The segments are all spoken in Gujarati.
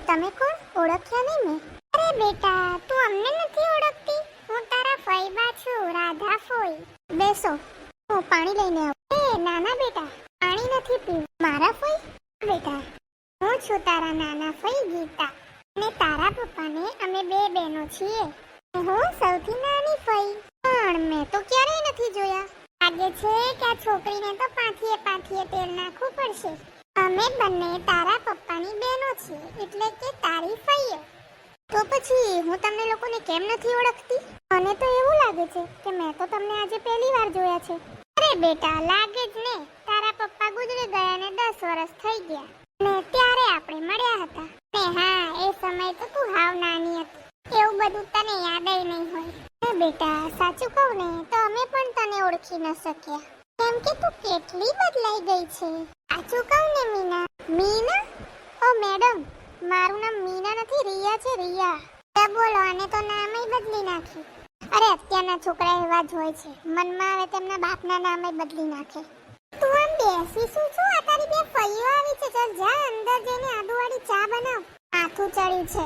તમે કોણ? ઓળખ્યા નહીં મેં. અરે બેટા, તું અમને નથી ઓળખતી? હું તારા ફઈબા છું, રાધા ફોઈ. બેસો, હું પાણી લઈને આવું. એ નાના બેટા, પાણી નથી પીવું. મારા ફઈ? બેટા, હું છું તારા નાના ફઈ ગીતા. અને તારા પપ્પાને અમે બે બહેનો છીએ. હું સૌથી નાની ફઈ. પણ મેં તો ક્યારેય નથી જોયા. લાગે છે કે આ છોકરીને તો પાંથીએ તેલ નાખવું પડશે. અમે બંને તારા પપ્પાની બહેનો છીએ, એટલે કે તારી ફઈઓ. તો પછી હું તમને લોકોને કેમ નથી ઓળખતી? મને તો એવું લાગે છે કે મેં તો તમને આજે પહેલી વાર જોયા છે. અરે બેટા, લાગે જ ને. તારા પપ્પા ગુજરી ગયા ને 10 વર્ષ થઈ ગયા. ને ત્યારે આપણે મળ્યા હતા. ને હા, એ સમય તો તું હાવ નાની હતી. એવું બધું તને યાદય નહીં હોય. અરે બેટા, સાચું કહું ને તો અમે પણ તને ઓળખી ન શક્યા. કેમ કે તું કેટલી બદલાઈ ગઈ છે. સાચું કહું ને મીના? મીના? ઓ મેડમ, મારું નામ મીના નથી, રિયા છે, રિયા. બોલો, આને તો નામય બદલી નાખ્યું. અરે અત્યારના છોકરા એવા જ હોય છે, મનમાં આવે તેમના બાપના નામે બદલી નાખે. તું આમ બેસી શું છું? આ તારી બે ફઈઓ આવી છે. ચાલ જા અંદર જઈને આદુવાળી ચા બનાવ. માથું ચડ્યું છે.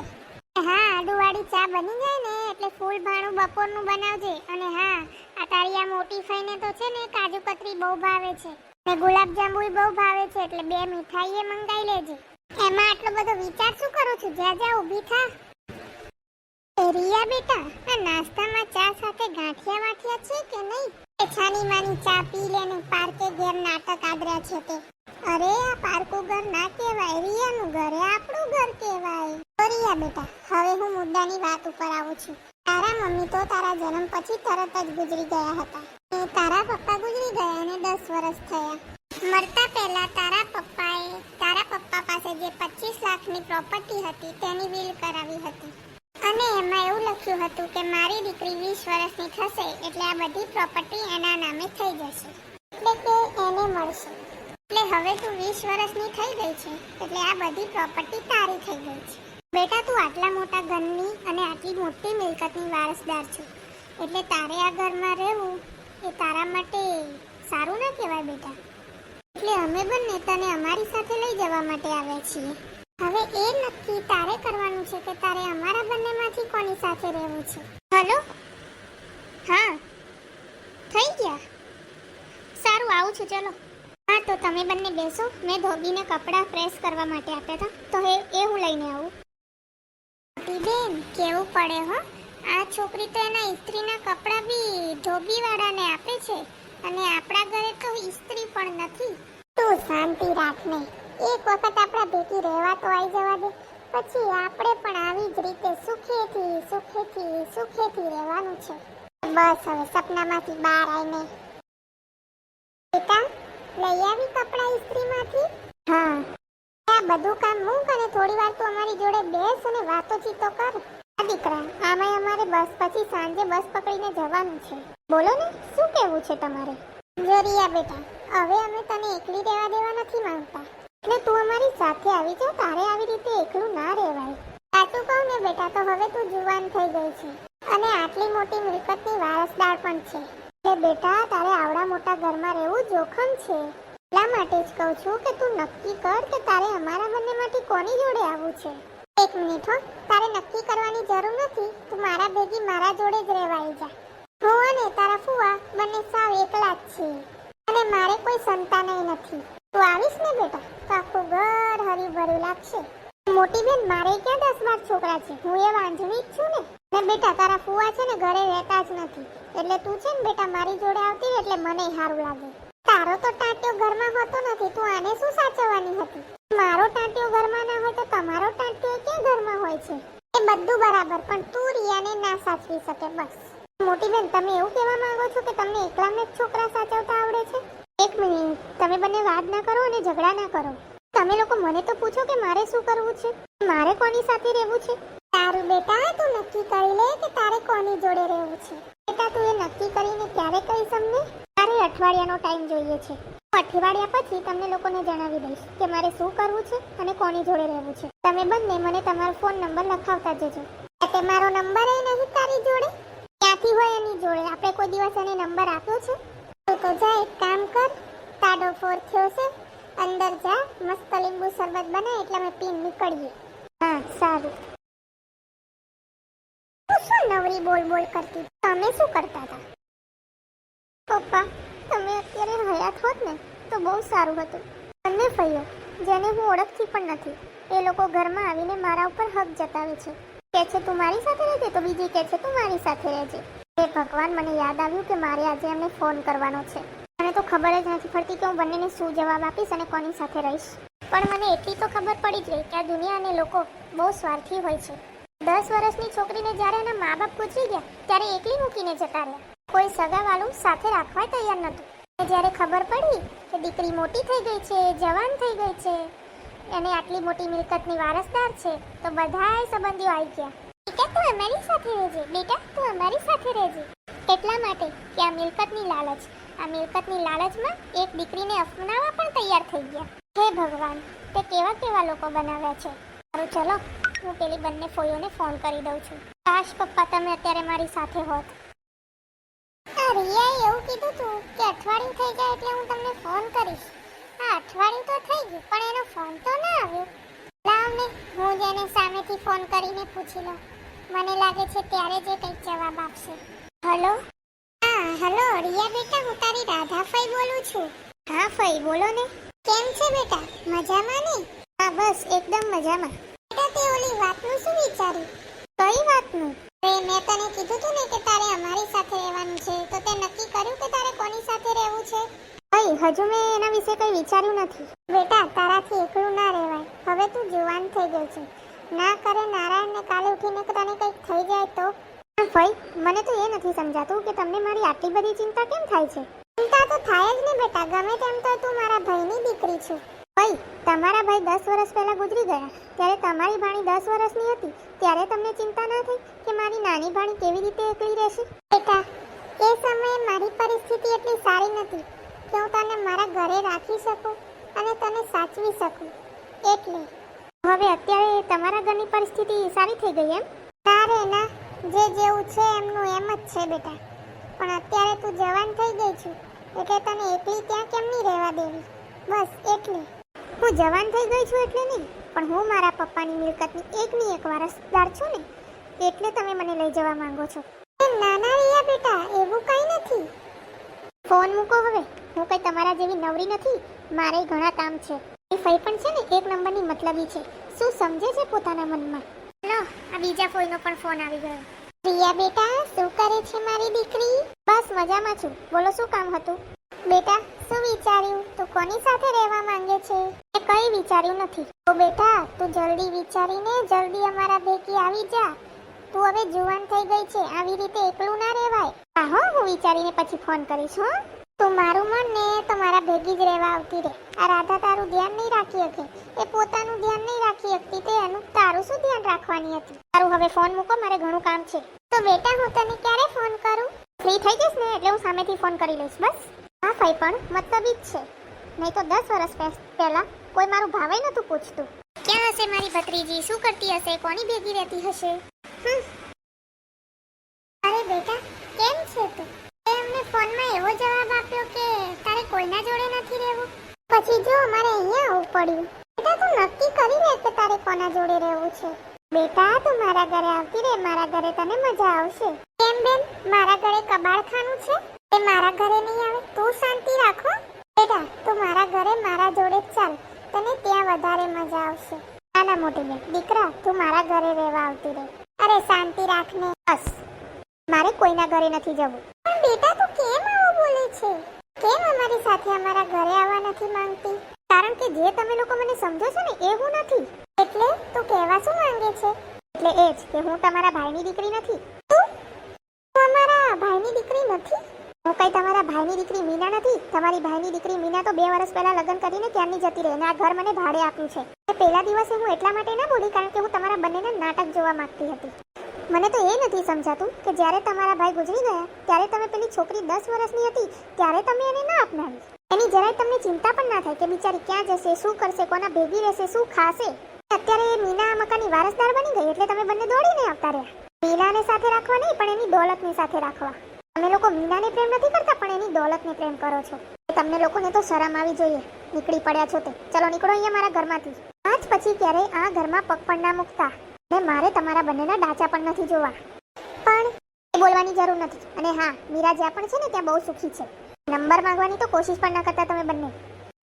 હા, આદુવાળી ચા બની જાય ને એટલે ફૂલ ભાણું બપોરનું બનાવજે. અને હા, આ તારી આ મોટી ફઈને તો છે ને કાજુ કતરી બહુ ભાવે છે ને ગુલાબ જાંબુય બહુ ભાવે છે, એટલે 2 મીઠાઈએ મંગાઈ લેજે. એમાં આટલો બધો વિચાર શું કરું છું? જા ઊભી થા. રિયા બેટા, આ નાસ્તામાં ચા સાથે ગાંઠિયા વાઠિયા છે કે નહીં? એ છાની માની ચા પી લે ને પાર્કે ઘેર નાટક આદર્યા છે તે. અરે આ પાર્કું ઘર ના કહેવાય, રિયાનું ઘર એ આપણું ઘર કહેવાય. રિયા બેટા, હવે હું મુદ્દાની વાત ઉપર આવું છું. તારા મમ્મી તો તારા જન્મ પછી તરત જ ગુજરી ગયા હતા. તારા પપ્પા ગુજરી ગયા ને 10 વર્ષ થયા. મરતા પહેલા તારા પપ્પાએ તારા પપ્પા પાસે જે 25 લાખની પ્રોપર્ટી હતી તેની વિલ કરાવી હતી. અને એમાં એવું લખ્યું હતું કે મારી દીકરી 20 વર્ષની થશે એટલે આ બધી પ્રોપર્ટી એના નામે થઈ જશે, એટલે કે એને મળશે. એટલે હવે તું 20 વર્ષની થઈ ગઈ છે એટલે આ બધી પ્રોપર્ટી તારી થઈ ગઈ છે. બેટા, તું આટલા મોટા ઘરની અને આટલી મોટી મિલકતની વારસદાર છે, એટલે તારે આ ઘરમાં રહેવું એ તારા માટે સારું ના કહેવાય બેટા. એટલે અમે બંને તને અમારી સાથે લઈ જવા માટે આવ્યા છીએ. હવે એ નક્કી તારે કરવાનું છે કે તારે અમારા બંનેમાંથી કોની સાથે રહેવું છે. હલો? હા, થઈ ગયા? સારું, આવું છું, ચલો. હા, તો તમે બંને બેસો. મેં ધોબીને કપડાં પ્રેસ કરવા માટે આપ્યા હતા, તો એ હું લઈને આવું. બેન, કેવું પડે હો. આ છોકરી તો એના ઇસ્ત્રીના કપડાં બી ધોબીવાળાને આપે છે, અને આપણા ઘરે તો ઇસ્ત્રી પણ નથી. તું શાંતિ રાખને. એક વખત આપણા ભેગી રહેવા તો આવી જવા દે, પછી આપણે પણ આવી જ રીતે સુખેથી રહેવાનું છે. બસ હવે સપનામાંથી બહાર આવીને. બેટા, લઈ આવી કપડાં ઇસ્ત્રીમાંથી? હા. આ બધું કામ મૂક અને થોડી વાર તું અમારી જોડે બેસ અને વાતોચીતો કર. દીકરા, આમાંય અમારે બસ પછી સાંજે બસ પકડીને જવાનું છે. બોલો ને, શું કહેવું છે તમારે? જો રિયા બેટા, હવે અમે તને એકલી રહેવા દેવા નથી માંગતા, એટલે તું અમારી સાથે આવી જા. તારે આવી રીતે એકલું ના રહેવાય. સાચું કહું ને બેટા, તો હવે તું જુવાન થઈ ગઈ છે અને આટલી મોટી મિલકતની વારસદાર પણ છે. એટલે બેટા, તારે આવડા મોટા ઘરમાં રહેવું જોખમ છે. એટલા માટે જ કહું છું કે તું નક્કી કર કે તારે અમારા બંનેમાંથી કોની જોડે આવવું છે. એક મિનિટ હો, તારે નક્કી કરવાની જરૂર નથી. તું મારા ભેગી મારા જોડે જ રહેવાઈ જા. હું અને તારા ફુવા બંને સાવ એકલા જ છીએ અને મારે કોઈ સંતાનય નથી. તું આવીશ ને બેટા તો આખું ઘર હરી ભર્યું લાગશે. મોટી બેન, મારે ક્યાં 10-12 છોકરા છે, હું એ વાંઝણી જ છું ને બેટા. તારા ફુવા છે ને ઘરે રહેતા જ નથી, એટલે તું છે ને બેટા મારી જોડે આવતી એટલે મને સારું લાગે. તારો તો ટાંટિયો ઘરમાં હોતો નથી, તું આને શું સાચવવાની હતી? મારો ટાંટિયો ઘરમાં ના હોય તો તમારો ટાંટિયો ક્યાં ઘરમાં હોય છે? એ બધું બરાબર, પણ તું રિયાને ના સાચવી શકે. બસ. મોટી બેન, તમે એવું કહેવા માંગો છો કે તમને એકલાને જ છોકરા સાચવતા આવડે છે? એક મિનિટ, તમે બંને વાત ના કરો અને ઝઘડા ના કરો. તમે લોકો મને તો પૂછો કે મારે શું કરવું છે, મારે કોની સાથે રહેવું છે. તારું બેટા, તું નક્કી કરી લે કે તારે કોની જોડે રહેવું છે. બેટા, તું એ નક્કી કરીને ક્યારે કહીશ અમને? તારે અઠવાડિયાનો ટાઈમ જોઈએ છે. અઠવાડિયા પછી તમને લોકોને જણાવી દઈશ કે મારે શું કરવું છે અને કોની જોડે રહેવું છે. તમે બંને મને તમારો ફોન નંબર લખાવતા જજો. એટલે મારો નંબર એ નહીં તારી જોડે? ક્યાંથી હોય એની જોડે? આપણે કોઈ દિવસ એને નંબર આપ્યો છે? તો જા, એક કામ કર, તાડો 4 થયો છે, અંદર જા, મસ્ત લીંબુ શરબત બનાય એટલે અમે પીને નીકળીએ. હા, સારું. તું શું નવરી બોલ બોલ કરતી? તમે શું કરતા હતા? પપ્પા, તમે અત્યારે હયાત હોત ને તો બહુ સારું હતું. બંને ભાઈઓ જેને હું ઓળખતી પણ નથી, એ લોકો ઘરમાં આવીને મારા ઉપર હક જતાવે છે. કે છે તું મારી સાથે રહેજે, તો બીજી કે છે તું મારી સાથે રહેજે. હે ભગવાન, મને યાદ આવ્યું કે મારે આજે એમને ફોન કરવાનો છે. મને તો ખબર જ નથી પડતી કે હું બંનેને શું જવાબ આપીશ અને કોની સાથે રહીશ. પણ મને એટલી તો ખબર પડી જ ગઈ કે આ દુનિયા અને લોકો બહુ સ્વાર્થી હોય છે. 10 વર્ષની છોકરીને જ્યારે એના મા બાપ ગુજરી ગયા ત્યારે એકલી મૂકીને જતા રહ્યા. કોઈ સગાવાળું સાથે રાખવા તૈયાર નહોતું. અને જ્યારે ખબર પડી કે દીકરી મોટી થઈ ગઈ છે, જવાન થઈ ગઈ છે, અને આટલી મોટી મિલકતની વારસદાર છે, તો બધાય સંબંધીઓ આવી ગયા. બેટા તું અમારી સાથે રહેજે, બેટા તું અમારી સાથે રહેજે. એટલા માટે કે આ મિલકતની લાલચમાં એક દીકરીને અપનાવવા પણ તૈયાર થઈ ગયા. હે ભગવાન, તે કેવા કેવા લોકો બનાવ્યા છે. સારું ચલો, હું પેલી બંને ફોઈઓને ફોન કરી દઉં છું. કાશ પપ્પા તમે અત્યારે મારી સાથે હોત. રિયાએ એવું કીધું તું કે અઠવાડિયું થઈ જાય એટલે હું તમને ફોન કરીશ. આ અઠવાડિયું તો થઈ ગયું પણ એનો ફોન તો ના આવ્યો. લાવ ને હું જ એને સામેથી ફોન કરીને પૂછી લઉં. મને લાગે છે ત્યારે જે કંઈક જવાબ આપશે. હલો? હા હલો રિયા બેટા, હું તારી રાધા ફઈ બોલું છું. હા ફઈ બોલો ને. કેમ છે બેટા, મજામાં ને? હા બસ એકદમ મજામાં. બેટા તે ઓલી વાતનું શું વિચાર્યું? કઈ વાતનું? મેં તને કીધું તું ને કે તારે અમારી સાથે રહેવાનું છે, તો તે નક્કી કર્યું કે તારે કોની સાથે રહેવું છે? ભાઈ હજુ મેં એના વિશે કંઈ વિચાર્યું નથી. બેટા તારાથી એકલું ના રહેવાય. હવે તું જુવાન થઈ ગઈ છે. ના કરે નારાયણ ને કાલે ઉઠીને તને કંઈક થઈ જાય તો? ભાઈ મને તો એ નથી સમજાતું કે તમને મારી આટલી બધી ચિંતા કેમ થાય છે? ચિંતા તો થાય જ ને બેટા, ગમે તેમ તો તું મારા ભાઈની દીકરી છું. ભાઈ તમારા ભાઈ 10 વર્ષ પહેલા ગુજરી ગયા, ત્યારે તમારી ભાણી 10 વર્ષની હતી, ત્યારે તમને ચિંતા ના થઈ કે મારી નાની ભાણી કેવી રીતે એકલી રહેશે? બેટા એ સમયે મારી પરિસ્થિતિ એટલી સારી નથી કે હું તને મારા ઘરે રાખી શકું અને તને સાચવી શકું. એટલે હવે અત્યારે તમારા ઘરની પરિસ્થિતિ સારી થઈ ગઈ એમ? ના રે ના, જે જેવું છે એમનું એમ જ છે બેટા. પણ અત્યારે તું જવાન થઈ ગઈ છું એટલે તને એકલી ત્યાં કેમ નહીં રહેવા દેવી, બસ એટલે. હું જવાન થઈ ગઈ છું એટલે નહીં, પણ હું મારા પપ્પાની મિલકતની એકની એક વારસદાર છું ને, એટલે તમે મને લઈ જવા માંગો છો. ના ના રિયા બેટા, એવું કંઈ નથી. ફોન મૂકો હવે, હું કંઈ તમારા જેવી નવરી નથી, મારે ઘણા કામ છે. એ ફઈ પણ છે ને એક નંબરની મતલબી છે, શું સમજે છે પોતાના મનમાં. લો આ બીજા ફોઈનો પણ ફોન આવી ગયો. રિયા બેટા શું કરે છે મારી દીકરી? બસ મજામાં છું, બોલો શું કામ હતું? બેટા શું વિચાર્યું? તું કોની સાથે રહેવા માંગે છે? એ કંઈ વિચાર્યું નથી. તો બેટા તું જલ્દી વિચારીને જલ્દી અમારા ભેગી આવી જા. તું હવે જુવાન થઈ ગઈ છે, આવી રીતે એકલું ના રહેવાય. હા હો, હું વિચારીને પછી ફોન કરીશ હો. તું મારું મન ને તો મારા ભેગી જ રહેવા આવતી રહે. આ રાધા તારું ધ્યાન નહીં રાખી શકે, એ પોતાનું ધ્યાન નહીં રાખી શકતી, તે એનું તારું શું ધ્યાન રાખવાની હતી? તારું હવે ફોન મૂકો, મારે ઘણું કામ છે. તો બેટા હું તને ક્યારે ફોન કરું? ફ્રી થઈ જઈશ ને એટલે હું સામેથી ફોન કરી લઈશ બસ. હા ફઈ પણ મતલબ જ છે, નહીં તો 10 વર્ષ પહેલા કોઈ મારું ભાવે નતું પૂછતું. ક્યાં હશે મારી ભત્રીજી, શું કરતી હશે, કોની ભેગી રહેતી હશે? અરે બેટા કેમ છે તું? તે અમને ફોનમાં એવો જવાબ આપ્યો કે તારે કોઈના જોડે નથી રહેવું. પછી જો અમારે અહીંયા આવવું પડ્યું. બેટા તું નક્કી કરી લે કે તારે કોના જોડે રહેવું છે. બેટા તું મારા ઘરે આવતી રહે, મારા ઘરે તને મજા આવશે. કેમ બેન, મારા ઘરે કબાડખાનું છે, તે મારા ઘરે નહીં આવે? તું શાંતિ રાખો બેટા, તું મારા ઘરે મારા જોડે જ ચાલ, તને ત્યાં વધારે મજા આવશે. નાના મોટી બેન, દીકરા તું મારા ઘરે રહેવા આવતી રહે. અરે શાંતિ રાખને, બસ મારે કોઈના ઘરે નથી જવું. પણ બેટા તું કેમ આવું બોલે છે? કેમ અમારી સાથે અમારા ઘરે આવવા નથી માંગતી? કારણ કે જે તમે લોકો મને સમજો છો ને એ હું નથી. એટલે તું કહેવા શું માંગે છે? એટલે એ જ કે હું તમારા ભાઈની દીકરી નથી. તું અમારા ભાઈની દીકરી નથી? હું કઈ તમારા ભાઈની દીકરી મીના નથી. તમારી ભાઈની દીકરી મીના તો 2 વર્ષ પહેલા લગ્ન કરીને ક્યારની જતી રહી અને આ ઘર મને ભાડે આપ્યું છે. પહેલા દિવસે હું એટલા માટે ના બોલી કારણ કે હું તમારા બંનેના નાટક જોવા માંગતી હતી. મને તો એ નથી સમજાતું કે જ્યારે તમારા ભાઈ ગુજરી ગયા ત્યારે તમે પેલી છોકરી 10 વર્ષની હતી ત્યારે તમે એને ના અપનાવી. એની જરાય તમને ચિંતા પણ ના થાય કે બિચારી ક્યાં જશે, શું કરશે, કોના ભેગી રહેશે, શું ખાશે. અત્યારે મીના આ મકાનની વારસદાર બની ગઈ એટલે તમે બંને દોડીને આવતા રહ્યા. મીનાને સાથે રાખવા નહીં પણ એની દોલતને સાથે રાખવા. તમે લોકો મીનાને પ્રેમ નથી કરતા પણ એની દોલતને પ્રેમ કરો છો. તમને લોકોને તો શરમ આવી જોઈએ. નીકળી પડ્યા છો તે. ચલો નીકળો અહીંયા મારા ઘરમાંથી. હા આજ પછી ક્યારેય આ ઘરમાં પગ પણ ના મૂકતા. ને મારે તમારા બંનેના ડાચા પણ નથી જોવા. પણ એ બોલવાની જરૂર નથી. અને હા, મીરા જ્યાં પણ છે ને ત્યાં બહુ સુખી છે. નંબર માંગવાની તો કોશિશ પણ ન કરતા તમે બંને.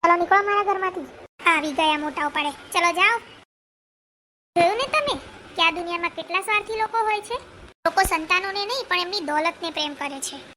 ચલો નીકળો મારા ઘરમાંથી. આવી ગયા મોટા ઉપાડે. ચલો જાઓ. જોયું ને તમે કે આ દુનિયામાં કેટલા સ્વાર્થી લોકો હોય છે. લોકો સંતાનોને નહીં પણ એમની દોલતને પ્રેમ કરે છે.